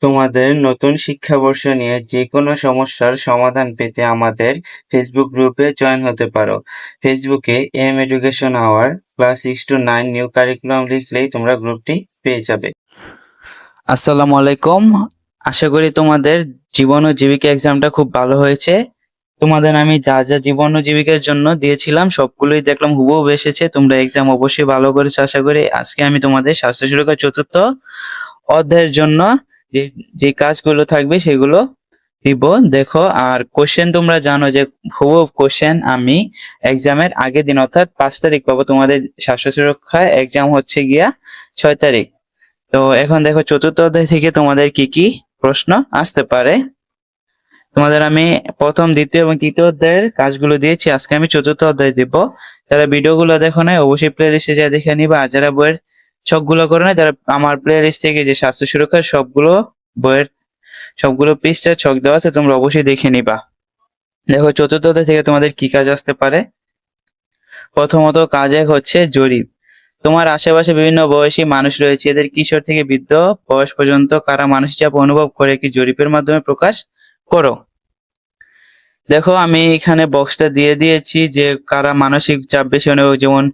তোমাদের নতুন শিক্ষাবর্ষ নিয়ে যে কোনো সমস্যার সমাধান পেতে আমাদের ফেসবুক গ্রুপে জয়েন হতে পারো। ফেসবুকে M education our class 6 to 9 new curriculum লিখলেই তোমরা গ্রুপটি পেয়ে যাবে। আসসালামু আলাইকুম। আশা করি তোমাদের জীবন ও জীবিকা এক্সামটা খুব ভালো হয়েছে। তোমাদের আমি যা যা জীবন ও জীবিকার জন্য দিয়েছিলাম সবগুলোই দেখলাম হুবহু এসেছে। তোমরা এক্সাম অবশ্যই ভালো করেছো আশা করি। আজকে আমি তোমাদের স্বাস্থ্য সুরক্ষা চতুর্থ অধ্যায়ের জন্য যে যে কাজগুলো থাকবে সেগুলো দিব। দেখো, আর কোশ্চেন তোমরা জানো যে হুবহু কোশ্চেন আমি এক্সামের আগের দিন অর্থাৎ 5 তারিখ পাবো। তোমাদের স্বাস্থ্য সুরক্ষা এক্সাম হচ্ছে গিয়া 6 তারিখ। তো এখন দেখো চতুর্থ অধ্যায় থেকে তোমাদের কি কি প্রশ্ন আসতে পারে। তোমাদের আমি প্রথম, দ্বিতীয় এবং তৃতীয় অধ্যায়ের কাজগুলো দিয়েছি। আজকে আমি চতুর্থ অধ্যায় দিব। যারা ভিডিওগুলো দেখো না অবশ্যই প্লে লিস্টে যা দেখে নিবা, আর যারা বইয়ের ছকগুলো করে না তারা আমার প্লে লিস্ট থেকে যে স্বাস্থ্য সুরক্ষার সবগুলো বইয়ের সবগুলো পৃষ্ঠার ছক দেওয়া আছে, তোমরা অবশ্যই দেখে নিবা। দেখো চতুর্থ অধ্যায় থেকে তোমাদের কি কাজ আসতে পারে। প্রথমত কাজ এক হচ্ছে জরিপ। তোমার আশেপাশে বিভিন্ন বয়সী মানুষ রয়েছে, এদের কিশোর থেকে বৃদ্ধ বয়স পর্যন্ত কারা মানসিক চাপ অনুভব করে একটি জরিপের মাধ্যমে প্রকাশ করো। দেখো আমি এখানে বক্সটা দিয়ে দিয়েছি যে কারা মানসিক চাপ বেশি অনুভব, যেমন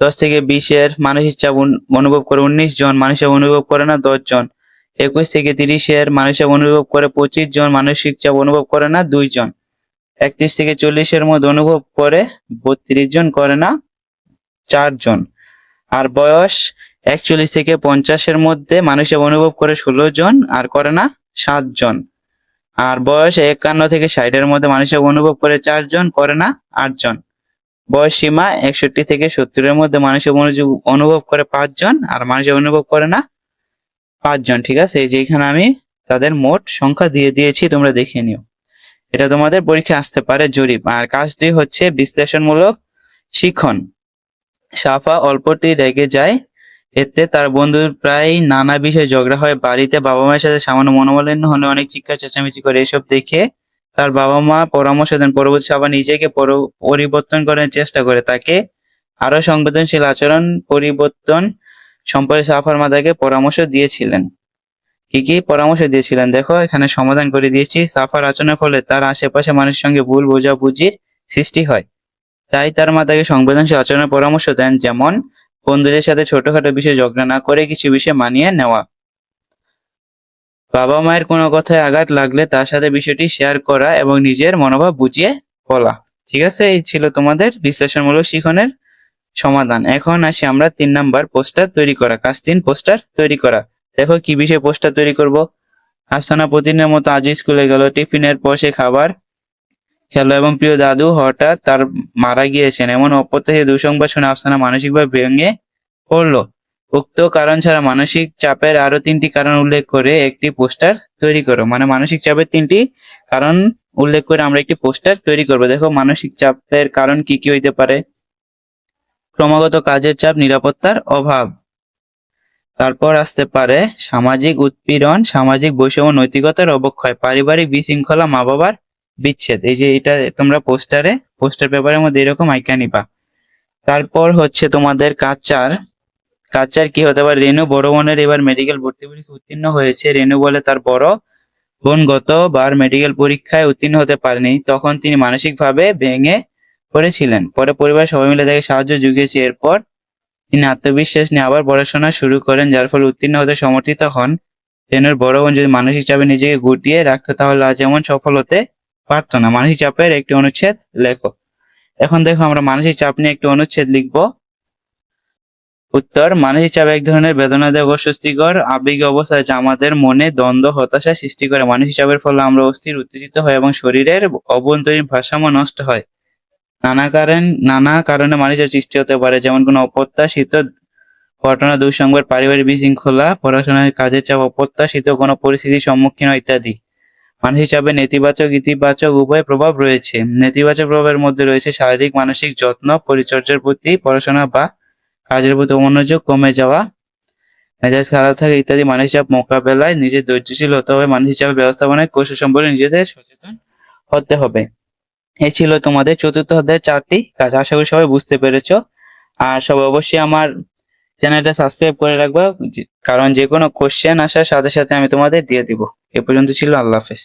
10 থেকে 20-এর মানসিক চাপ অনুভব করে 19 জন, মানসিক চাপ অনুভব করে না 10 জন। 21 থেকে 30-এর মানসিক চাপ অনুভব করে 25 জন, মানসিক চাপ অনুভব করে না 2 জন। 31 থেকে 40-এর মধ্যে অনুভব করে 32 জন, করে না 4 জন। আর বয়স 41 থেকে 50-এর মধ্যে মানুষের অনুভব করে 16 জন, আর করে না 7 জন। আর বয়স 51 থেকে 60-এর মধ্যে মানুষের অনুভব করে 4 জন, করে না 8 জন। বয়স সীমা 61 থেকে 70-এর মধ্যে মানুষের অনুভব করে 5 জন, আর মানুষের অনুভব করে না 5 জন। ঠিক আছে, এই যে এখানে আমি তাদের মোট সংখ্যা দিয়ে দিয়েছি, তোমরা দেখে নিও। এটা তোমাদের পরীক্ষা আসতে পারে জরিপ। আর কাজ 2 হচ্ছে বিশ্লেষণমূলক শিখন। সাফা অল্পটি রেগে যায়, এতে তার বন্ধুর প্রায় নানা বিষয়ে ঝগড়া হয়। বাড়িতে বাবা মায়ের সাথে সামান্য মনোমালিন্য হলে অনেক চিৎকার চেঁচামেচি করে। এসব দেখে তার বাবা মা পরামর্শ দেন। পরবর্তী সাফা নিজেকে পরিবর্তন করার চেষ্টা করে। তাকে আরো সংবেদনশীল আচরণ পরিবর্তন সম্পর্কে সাফার মা তাকে পরামর্শ দিয়েছিলেন। কি কি পরামর্শ দিয়েছিলেন দেখো, এখানে সমাধান করে দিয়েছি। সাফার আচরণের ফলে তার আশেপাশে মানুষের সঙ্গে ভুল বোঝাবুঝির সৃষ্টি হয়, তাই তার মা তাকে সংবেদনশীল আচরণের পরামর্শ দেন, যেমন বন্ধুদের সাথে ছোটখাটো বিষয়ে ঝগড়া না করে কিছু বিষয় মানিয়ে নেওয়া, বাবা মায়ের কোনো কথায় আঘাত লাগলে তার সাথে বিষয়টি শেয়ার করা এবং নিজের মনোভাব বুঝিয়ে বলা। ঠিক আছে, এই ছিল তোমাদের বিশ্লেষণমূলক শিখনের সমাধান। এখন আসি আমরা 3 নাম্বার পোস্টার তৈরি করা। কাজ 3, পোস্টার তৈরি করা। দেখো কি বিষয়ে পোস্টার তৈরি করব। আফসানা প্রতিদিনের মতো আজ স্কুলে গেল। টিফিনের পর সে খাবার খেলো এবং প্রিয় দাদু হঠাৎ তার মারা গিয়েছেন এমন অপ্রত্যাশিত দুঃসংবাদ শুনে আফসানা মানসিকভাবে ভেঙে পড়লো। উক্ত কারণ ছাড়া মানসিক চাপের আরো 3টি কারণ উল্লেখ করে একটি পোস্টার তৈরি করো। মানে মানসিক চাপের 3টি কারণ উল্লেখ করে আমরা একটি পোস্টার তৈরি করব। দেখো মানসিক চাপের কারণ কি কি হইতে পারে। ক্রমাগত কাজের চাপ, নিরাপত্তার অভাব, তারপর আসতে পারে সামাজিক উৎপীড়ন, সামাজিক বৈষম্য, নৈতিকতার অবক্ষয়, পারিবারিক বিশৃঙ্খলা, মা বাবার বিচ্ছেদ। এই যে এটা তোমরা পোস্টার পেপারের মধ্যে এরকম আইকা নিবা। তারপর হচ্ছে তোমাদের কাচার। কাচার কি হতে পারে। রেনু বড় বোনের এবার মেডিকেল ভর্তি পরীক্ষা উত্তীর্ণ হয়েছে। রেনু বলে তার বড় বোন গতবার মেডিকেল পরীক্ষায় উত্তীর্ণ হতে পারেনি, তখন তিনি মানসিকভাবে ভেঙে পড়েছিলেন। পরে পরিবার সবাই মিলে তাকে সাহায্য জুগিয়েছে। এরপর তিনি আত্মবিশ্বাস নিয়ে আবার পড়াশোনা শুরু করেন, যার ফলে উত্তীর্ণ হতে সমর্থিত হন। রেনুর বড় বোন যদি মানসিক চাপে নিজেকে গুটিয়ে রাখতো তাহলে আজ এমন সফল হতে পারতো না। মানসিক চাপের একটি অনুচ্ছেদ লেখো। এখন দেখো আমরা মানসিক চাপ নিয়ে একটি অনুচ্ছেদ লিখবো। উত্তর: মানসিক চাপ এক ধরনের বেদনাদায়ক অস্বস্তিকর আবেগী অবস্থা যা আমাদের মনে দ্বন্দ্ব, হতাশা সৃষ্টি করে। মানসিক চাপের ফলে আমরা অস্থির, উত্তেজিত হই এবং শরীরের অভ্যন্তরীণ ভারসাম্য নষ্ট হয়। নানা কারণে মানসিক চাপ সৃষ্টি হতে পারে, যেমন কোনো অপ্রত্যাশিত ঘটনা, দুঃসংবাদ, পারিবারিক বিশৃঙ্খলা, পড়াশোনায় কাজের চাপ, অপ্রত্যাশিত কোনো পরিস্থিতির সম্মুখীন হয় ইত্যাদি। মানসিক চাপে নেতিবাচক ইতিবাচক উভয় প্রভাব রয়েছে। নেতিবাচক প্রভাবের মধ্যে রয়েছে শারীরিক মানসিক যত্ন, পরিচর্যার প্রতি, পড়াশোনা বা কাজের প্রতি মনোযোগ কমে যাওয়া, মেজাজ খারাপ থাকে ইত্যাদি। মানসিক চাপ মোকাবেলায় নিজে ধৈর্যশীল হতে হবে। মানসিক চাপের ব্যবস্থাপনায় কৌশল সম্পর্কে নিজেদের সচেতন হতে হবে। এই ছিল তোমাদের চতুর্থ অধ্যায়ের 4টি কাজ। আশা করি সবাই বুঝতে পেরেছো। আর সবাই অবশ্যই আমার চ্যানেলটা সাবস্ক্রাইব করে রাখবা, কারণ যে কোনো কোশ্চেন আসার সাথে সাথে আমি তোমাদের দিয়ে দিব। এ পর্যন্ত ছিল, আল্লাহ হাফেজ।